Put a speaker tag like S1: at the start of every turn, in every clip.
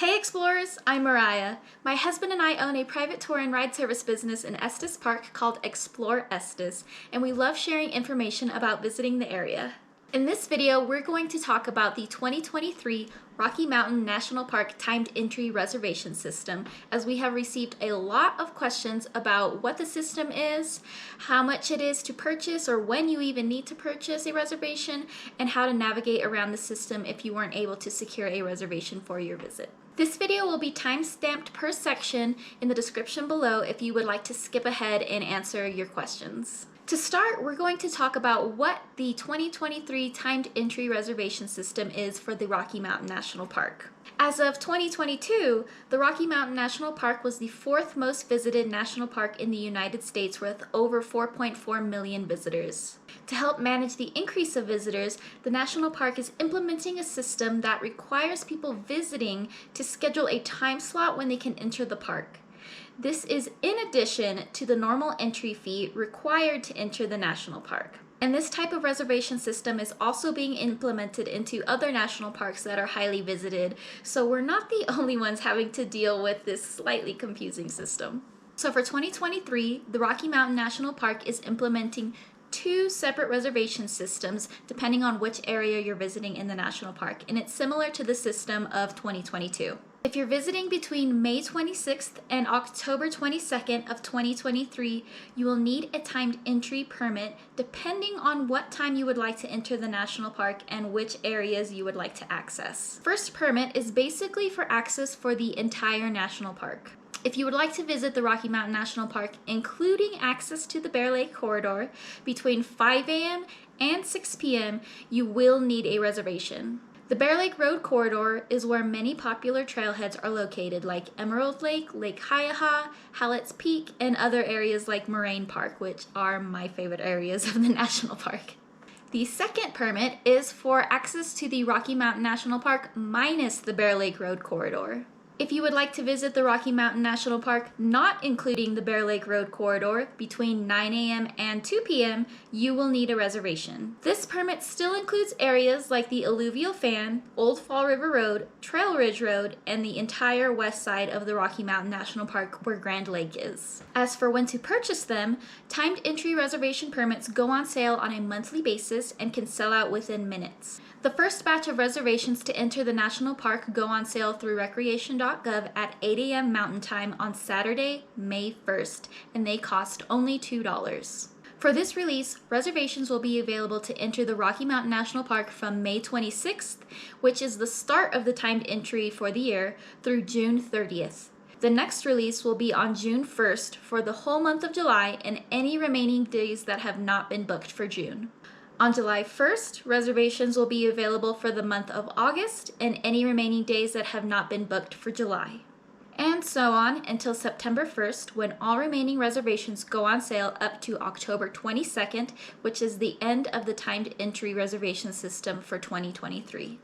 S1: Hey Explorers, I'm Mariah. My husband and I own a private tour and ride service business in Estes Park called Explore Estes, and we love sharing information about visiting the area. In this video, we're going to talk about the 2023 Rocky Mountain National Park Timed Entry Reservation System, as we have received a lot of questions about what the system is, how much it is to purchase or when you even need to purchase a reservation, and how to navigate around the system if you weren't able to secure a reservation for your visit. This video will be time-stamped per section in the description below if you would like to skip ahead and answer your questions. To start, we're going to talk about what the 2023 Timed Entry Reservation System is for the Rocky Mountain National Park. As of 2022, the Rocky Mountain National Park was the fourth most visited national park in the United States with over 4.4 million visitors. To help manage the increase of visitors, the national park is implementing a system that requires people visiting to schedule a time slot when they can enter the park. This is in addition to the normal entry fee required to enter the national park. And this type of reservation system is also being implemented into other national parks that are highly visited, so we're not the only ones having to deal with this slightly confusing system. So for 2023, the Rocky Mountain National Park is implementing two separate reservation systems depending on which area you're visiting in the national park, and it's similar to the system of 2022. If you're visiting between May 26th and October 22nd of 2023, you will need a timed entry permit depending on what time you would like to enter the national park and which areas you would like to access. First permit is basically for access for the entire national park. If you would like to visit the Rocky Mountain National Park, including access to the Bear Lake Corridor between 5 a.m. and 6 p.m., you will need a reservation. The Bear Lake Road Corridor is where many popular trailheads are located, like Emerald Lake, Lake Hiaha, Hallett's Peak, and other areas like Moraine Park, which are my favorite areas of the national park. The second permit is for access to the Rocky Mountain National Park minus the Bear Lake Road Corridor. If you would like to visit the Rocky Mountain National Park, not including the Bear Lake Road Corridor, between 9 a.m. and 2 p.m., you will need a reservation. This permit still includes areas like the Alluvial Fan, Old Fall River Road, Trail Ridge Road, and the entire west side of the Rocky Mountain National Park where Grand Lake is. As for when to purchase them, timed entry reservation permits go on sale on a monthly basis and can sell out within minutes. The first batch of reservations to enter the national park go on sale through Recreation.gov at 8 a.m. Mountain Time on Saturday, May 1st, and they cost only $2. For this release, reservations will be available to enter the Rocky Mountain National Park from May 26th, which is the start of the timed entry for the year, through June 30th. The next release will be on June 1st for the whole month of July and any remaining days that have not been booked for June. On July 1st, reservations will be available for the month of August and any remaining days that have not been booked for July. And so on until September 1st, when all remaining reservations go on sale up to October 22nd, which is the end of the timed entry reservation system for 2023.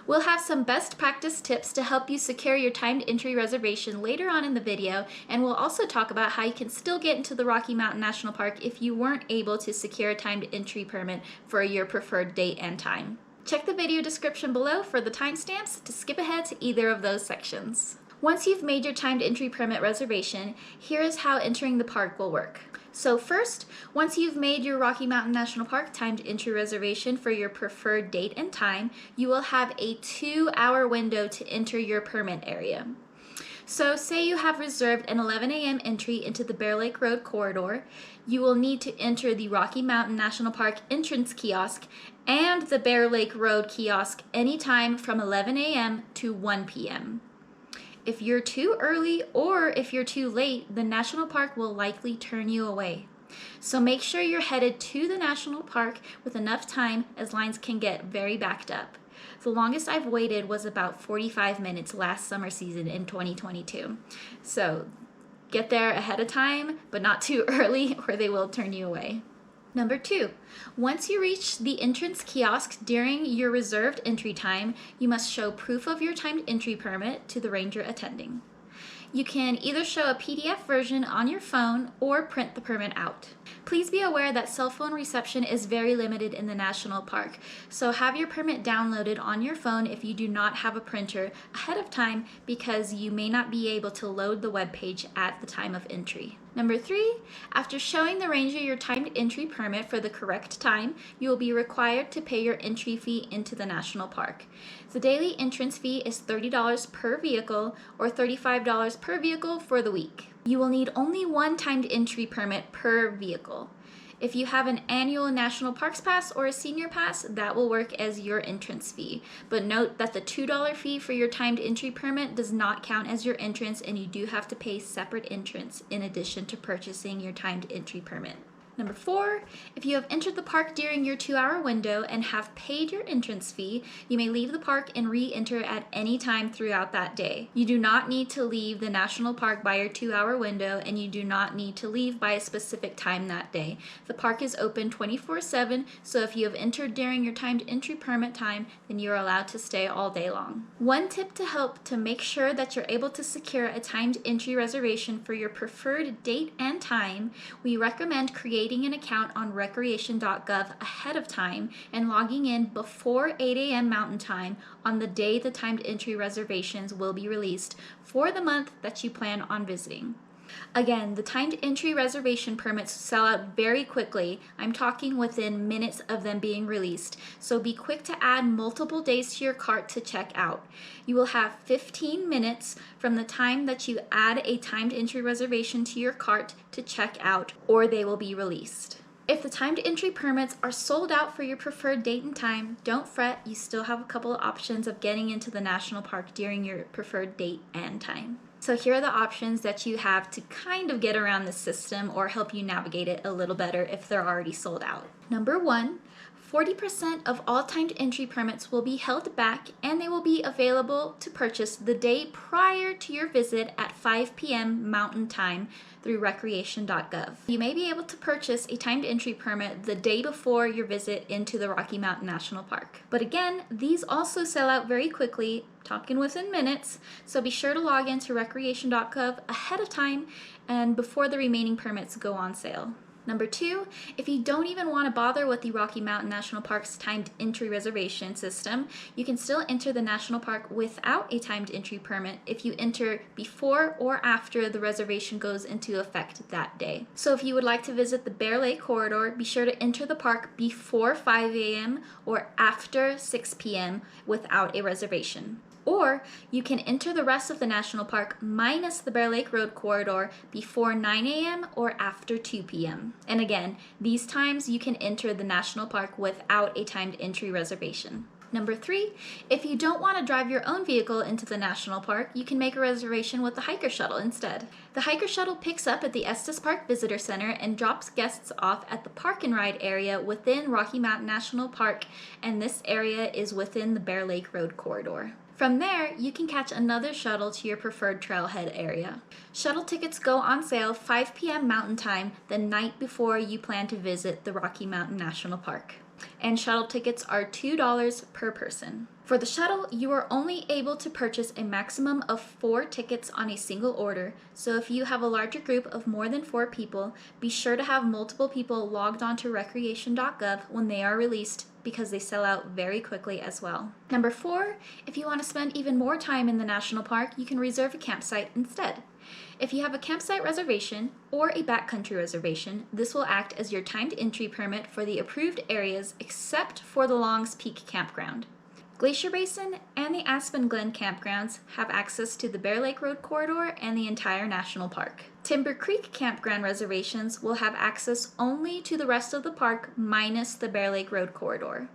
S1: We'll have some best practice tips to help you secure your timed entry reservation later on in the video, and we'll also talk about how you can still get into the Rocky Mountain National Park if you weren't able to secure a timed entry permit for your preferred date and time. Check the video description below for the timestamps to skip ahead to either of those sections. Once you've made your timed entry permit reservation, here is how entering the park will work. So first, once you've made your Rocky Mountain National Park timed entry reservation for your preferred date and time, you will have a 2-hour window to enter your permit area. So say you have reserved an 11 a.m. entry into the Bear Lake Road Corridor, you will need to enter the Rocky Mountain National Park entrance kiosk and the Bear Lake Road kiosk anytime from 11 a.m. to 1 p.m. If you're too early or if you're too late, the national park will likely turn you away. So make sure you're headed to the national park with enough time, as lines can get very backed up. The longest I've waited was about 45 minutes last summer season in 2022. So get there ahead of time, but not too early or they will turn you away. Number 2, once you reach the entrance kiosk during your reserved entry time, you must show proof of your timed entry permit to the ranger attending. You can either show a PDF version on your phone or print the permit out. Please be aware that cell phone reception is very limited in the national park, so have your permit downloaded on your phone if you do not have a printer ahead of time, because you may not be able to load the web page at the time of entry. Number 3, after showing the ranger your timed entry permit for the correct time, you will be required to pay your entry fee into the national park. The daily entrance fee is $30 per vehicle or $35 per vehicle for the week. You will need only one timed entry permit per vehicle. If you have an annual National Parks Pass or a senior pass, that will work as your entrance fee. But note that the $2 fee for your timed entry permit does not count as your entrance, and you do have to pay separate entrance in addition to purchasing your timed entry permit. Number 4, if you have entered the park during your 2-hour window and have paid your entrance fee, you may leave the park and re-enter at any time throughout that day. You do not need to leave the national park by your 2-hour window, and you do not need to leave by a specific time that day. The park is open 24/7, so if you have entered during your timed entry permit time, then you are allowed to stay all day long. One tip to help to make sure that you're able to secure a timed entry reservation for your preferred date and time, we recommend creating an account on Recreation.gov ahead of time and logging in before 8 a.m. Mountain Time on the day the timed entry reservations will be released for the month that you plan on visiting. Again, the timed entry reservation permits sell out very quickly. I'm talking within minutes of them being released, so be quick to add multiple days to your cart to check out. You will have 15 minutes from the time that you add a timed entry reservation to your cart to check out, or they will be released. If the timed entry permits are sold out for your preferred date and time, don't fret, you still have a couple of options of getting into the national park during your preferred date and time. So here are the options that you have to kind of get around the system or help you navigate it a little better if they're already sold out. Number 1, 40% of all timed entry permits will be held back, and they will be available to purchase the day prior to your visit at 5 p.m. Mountain Time through Recreation.gov. You may be able to purchase a timed entry permit the day before your visit into the Rocky Mountain National Park. But again, these also sell out very quickly, talking within minutes, so be sure to log into Recreation.gov ahead of time and before the remaining permits go on sale. Number 2, if you don't even want to bother with the Rocky Mountain National Park's timed entry reservation system, you can still enter the national park without a timed entry permit if you enter before or after the reservation goes into effect that day. So if you would like to visit the Bear Lake Corridor, be sure to enter the park before 5 a.m. or after 6 p.m. without a reservation. Or you can enter the rest of the national park minus the Bear Lake Road corridor before 9 a.m. or after 2 p.m. And again, these times you can enter the national park without a timed entry reservation. Number 3, if you don't want to drive your own vehicle into the national park, you can make a reservation with the Hiker Shuttle instead. The Hiker Shuttle picks up at the Estes Park Visitor Center and drops guests off at the Park and Ride area within Rocky Mountain National Park, and this area is within the Bear Lake Road corridor. From there, you can catch another shuttle to your preferred trailhead area. Shuttle tickets go on sale 5 p.m. Mountain Time the night before you plan to visit the Rocky Mountain National Park. And shuttle tickets are $2 per person. For the shuttle, you are only able to purchase a maximum of 4 tickets on a single order, so if you have a larger group of more than 4 people, be sure to have multiple people logged onto Recreation.gov when they are released, because they sell out very quickly as well. Number 4, if you want to spend even more time in the national park, you can reserve a campsite instead. If you have a campsite reservation or a backcountry reservation, this will act as your timed entry permit for the approved areas except for the Longs Peak Campground. Glacier Basin and the Aspen Glen campgrounds have access to the Bear Lake Road corridor and the entire national park. Timber Creek campground reservations will have access only to the rest of the park minus the Bear Lake Road corridor.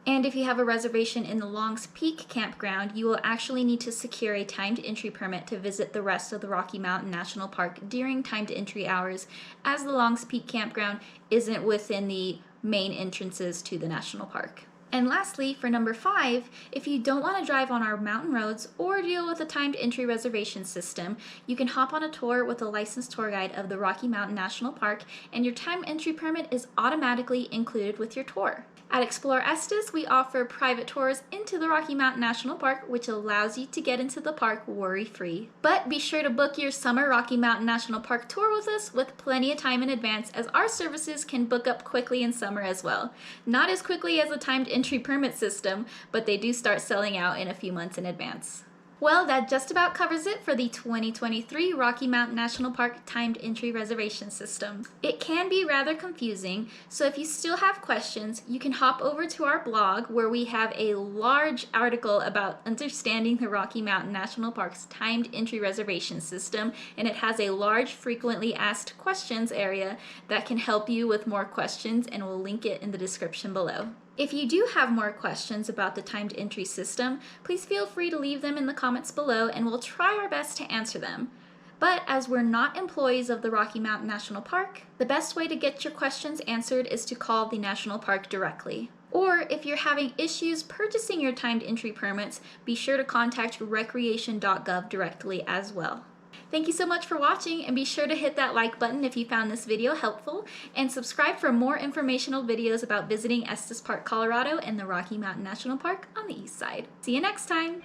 S1: And if you have a reservation in the Longs Peak campground, you will actually need to secure a timed entry permit to visit the rest of the Rocky Mountain National Park during timed entry hours, as the Longs Peak campground isn't within the main entrances to the national park. And lastly, for number 5, if you don't want to drive on our mountain roads or deal with a timed entry reservation system, you can hop on a tour with a licensed tour guide of the Rocky Mountain National Park, and your timed entry permit is automatically included with your tour. At Explore Estes, we offer private tours into the Rocky Mountain National Park, which allows you to get into the park worry-free. But be sure to book your summer Rocky Mountain National Park tour with us with plenty of time in advance, as our services can book up quickly in summer as well. Not as quickly as a timed entry permit system, but they do start selling out in a few months in advance. Well, that just about covers it for the 2023 Rocky Mountain National Park Timed Entry Reservation System. It can be rather confusing, so if you still have questions, you can hop over to our blog where we have a large article about understanding the Rocky Mountain National Park's Timed Entry Reservation System, and it has a large frequently asked questions area that can help you with more questions, and we'll link it in the description below. If you do have more questions about the timed entry system, please feel free to leave them in the comments below and we'll try our best to answer them. But as we're not employees of the Rocky Mountain National Park, the best way to get your questions answered is to call the National Park directly. Or if you're having issues purchasing your timed entry permits, be sure to contact Recreation.gov directly as well. Thank you so much for watching, and be sure to hit that like button if you found this video helpful, and subscribe for more informational videos about visiting Estes Park, Colorado and the Rocky Mountain National Park on the east side. See you next time!